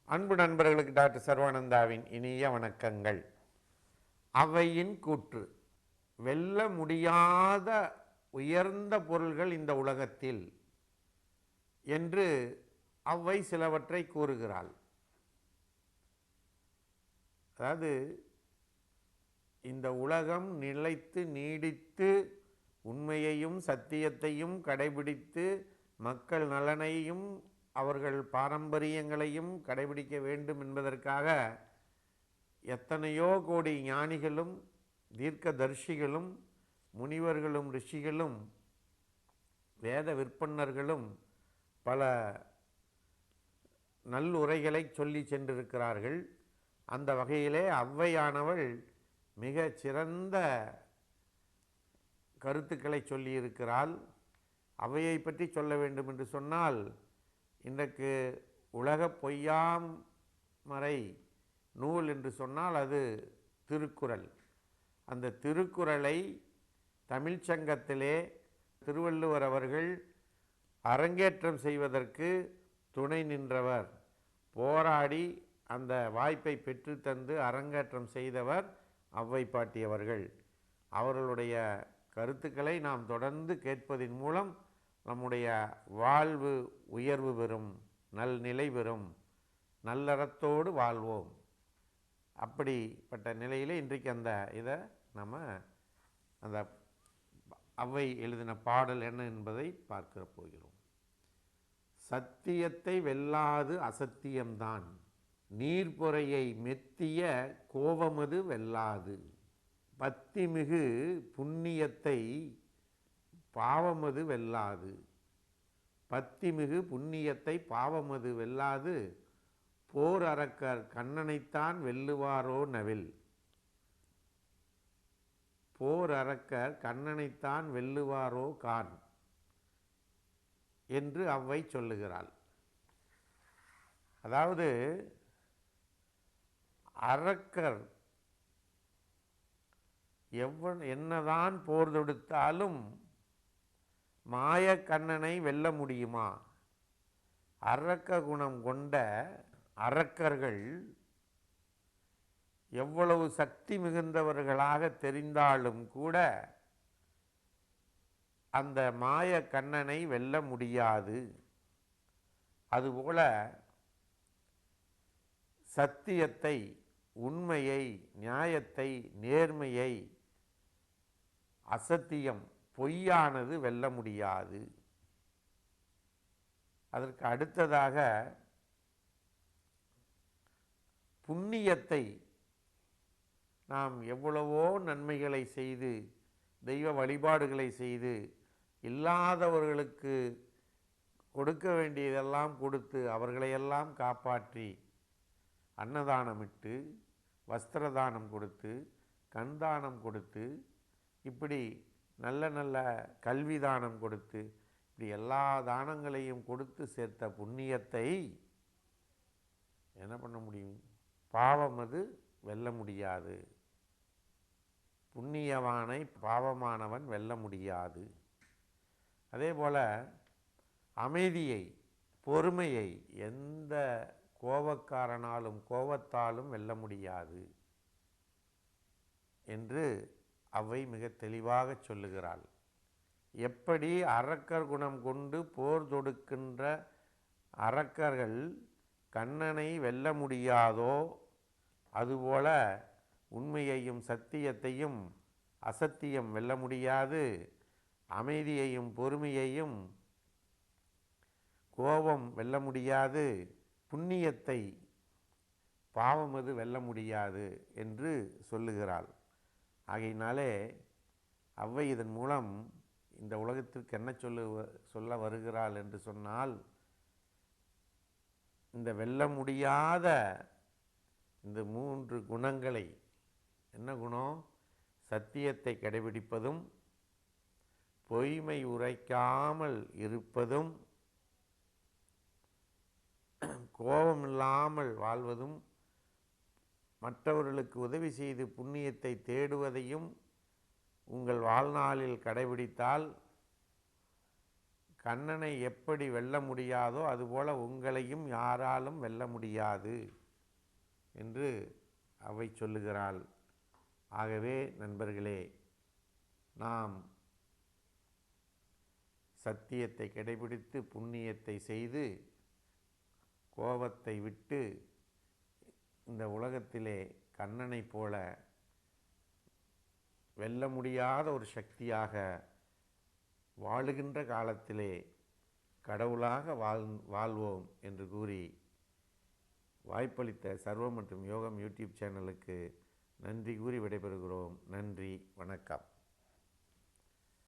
அன்பு நண்பர்களுக்கு டாக்டர் சர்வானந்தாவின் இனிய வணக்கங்கள். அவையின் கூற்று: வெல்ல முடியாத உயர்ந்த பொருள்கள் இந்த உலகத்தில் என்று அவ்வை சிலவற்றை கூறுகிறாள். அதாவது இந்த உலகம் நிலைத்து நீடித்து உண்மையையும் சத்தியத்தையும் கடைபிடித்து மக்கள் நலனையும் அவர்கள் பாரம்பரியங்களையும் கடைபிடிக்க வேண்டும் என்பதற்காக எத்தனையோ கோடி ஞானிகளும் தீர்க்கதர்சிகளும் முனிவர்களும் ரிஷிகளும் வேத விற்பன்னர்களும் பல நல்லுரைகளை சொல்லி சென்றிருக்கிறார்கள். அந்த வகையிலே ஔவையானவள் மிக சிறந்த கருத்துக்களை சொல்லியிருக்கிறாள். ஔவையை பற்றி சொல்ல வேண்டும் என்று சொன்னால், இன்றைக்கு உலக பொய்யாமறை நூல் என்று சொன்னால் அது திருக்குறள். அந்த திருக்குறளை தமிழ்ச்சங்கத்திலே திருவள்ளுவர் அவர்கள் அரங்கேற்றம் செய்வதற்கு துணை நின்றவர், போராடி அந்த வாய்ப்பை பெற்றுத்தந்து அரங்கேற்றம் செய்தவர் ஔவை பாட்டியவர்கள். அவர்களுடைய கருத்துக்களை நாம் தொடர்ந்து கேட்பதின் மூலம் நம்முடைய வாழ்வு உயர்வு பெறும், நல்நிலை பெறும், நல்லறத்தோடு வாழ்வோம். அப்படிப்பட்ட நிலையிலே இன்றைக்கு இதை நம்ம அந்த ஔவை எழுதின பாடல் என்ன என்பதை பார்க்க போகிறோம். சத்தியத்தை வெல்லாது அசத்தியம்தான், நீர்பொறையை மெத்திய கோபமது வெல்லாது, பத்திமிகு புண்ணியத்தை பாவமது வெல்லாது, பத்திமிகு புண்ணியத்தை பாவமது வெல்லாது, போர் அரக்கர் கண்ணனைத்தான் வெல்லுவாரோ நவில், போர் அரக்கர் கண்ணனைத்தான் வெல்லுவாரோ கான் என்று ஔவை சொல்லுகிறாள். அதாவது அரக்கர் என்னதான் போர் தொடுத்தாலும் மாயக்கண்ணனை வெல்ல முடியுமா? அரக்க குணம் கொண்ட அரக்கர்கள் எவ்வளவு சக்தி மிகுந்தவர்களாக தெரிந்தாலும் கூட அந்த மாயக்கண்ணனை வெல்ல முடியாது. அதுபோல சத்தியத்தை, உண்மையை, நியாயத்தை, நேர்மையை அசத்தியம் பொய்யானது வெல்ல முடியாது. அதற்கு அடுத்ததாக புண்ணியத்தை, நாம் எவ்வளவோ நன்மைகளை செய்து தெய்வ வழிபாடுகளை செய்து இல்லாதவர்களுக்கு கொடுக்க வேண்டியதெல்லாம் கொடுத்து அவர்களையெல்லாம் காப்பாற்றி அன்னதானமிட்டு வஸ்திரதானம் கொடுத்து கண்தானம் கொடுத்து இப்படி நல்ல நல்ல கல்வி தானம் கொடுத்து இப்படி எல்லா தானங்களையும் கொடுத்து சேர்த்த புண்ணியத்தை என்ன பண்ண முடியும்? பாவம் அது வெல்ல முடியாது. புண்ணியவானை பாவமானவன் வெல்ல முடியாது. அதே போல் அமைதியை, பொறுமையை எந்த கோபக்காரனாலும் கோபத்தாலும் வெல்ல முடியாது என்று ஔவை மிக தெளிவாக சொல்லுகிறாள். எப்படி அரக்கர் குணம் கொண்டு போர் தொடுக்கின்ற அரக்கர்கள் கண்ணனை வெல்ல முடியாதோ, அதுபோல உண்மையையும் சத்தியத்தையும் அசத்தியம் வெல்ல முடியாது, அமைதியையும் பொறுமையையும் கோபம் வெல்ல முடியாது, புண்ணியத்தை பாவமது வெல்ல முடியாது என்று சொல்லுகிறாள். ஆகையினாலே ஔவை இதன் மூலம் இந்த உலகத்திற்கு என்ன சொல்ல வருகிறாள் என்று சொன்னால், இந்த வெல்ல முடியாத இந்த 3 குணங்களை, என்ன குணம்? சத்தியத்தை கடைபிடிப்பதும், பொய்மை உரைக்காமல் இருப்பதும், கோபமில்லாமல் வாழ்வதும், மற்றவர்களுக்கு உதவி செய்து புண்ணியத்தை தேடுவதையும் உங்கள் வாழ்நாளில் கடைபிடித்தால் கண்ணனை எப்படி வெல்ல முடியாதோ அதுபோல உங்களையும் யாராலும் வெல்ல முடியாது என்று அவை சொல்லுகிறாள். ஆகவே நண்பர்களே, நாம் சத்தியத்தை கடைபிடித்து புண்ணியத்தை செய்து கோபத்தை விட்டு இந்த உலகத்திலே கண்ணனைப் போல வெல்ல முடியாத ஒரு சக்தியாக வாழுகின்ற காலத்திலே கடவுளாக வாழ்வோம் என்று கூறி வாய்ப்பளித்த சர்வம் மற்றும் யோகம் யூடியூப் சேனலுக்கு நன்றி கூறி விடைபெறுகிறோம். நன்றி, வணக்கம்.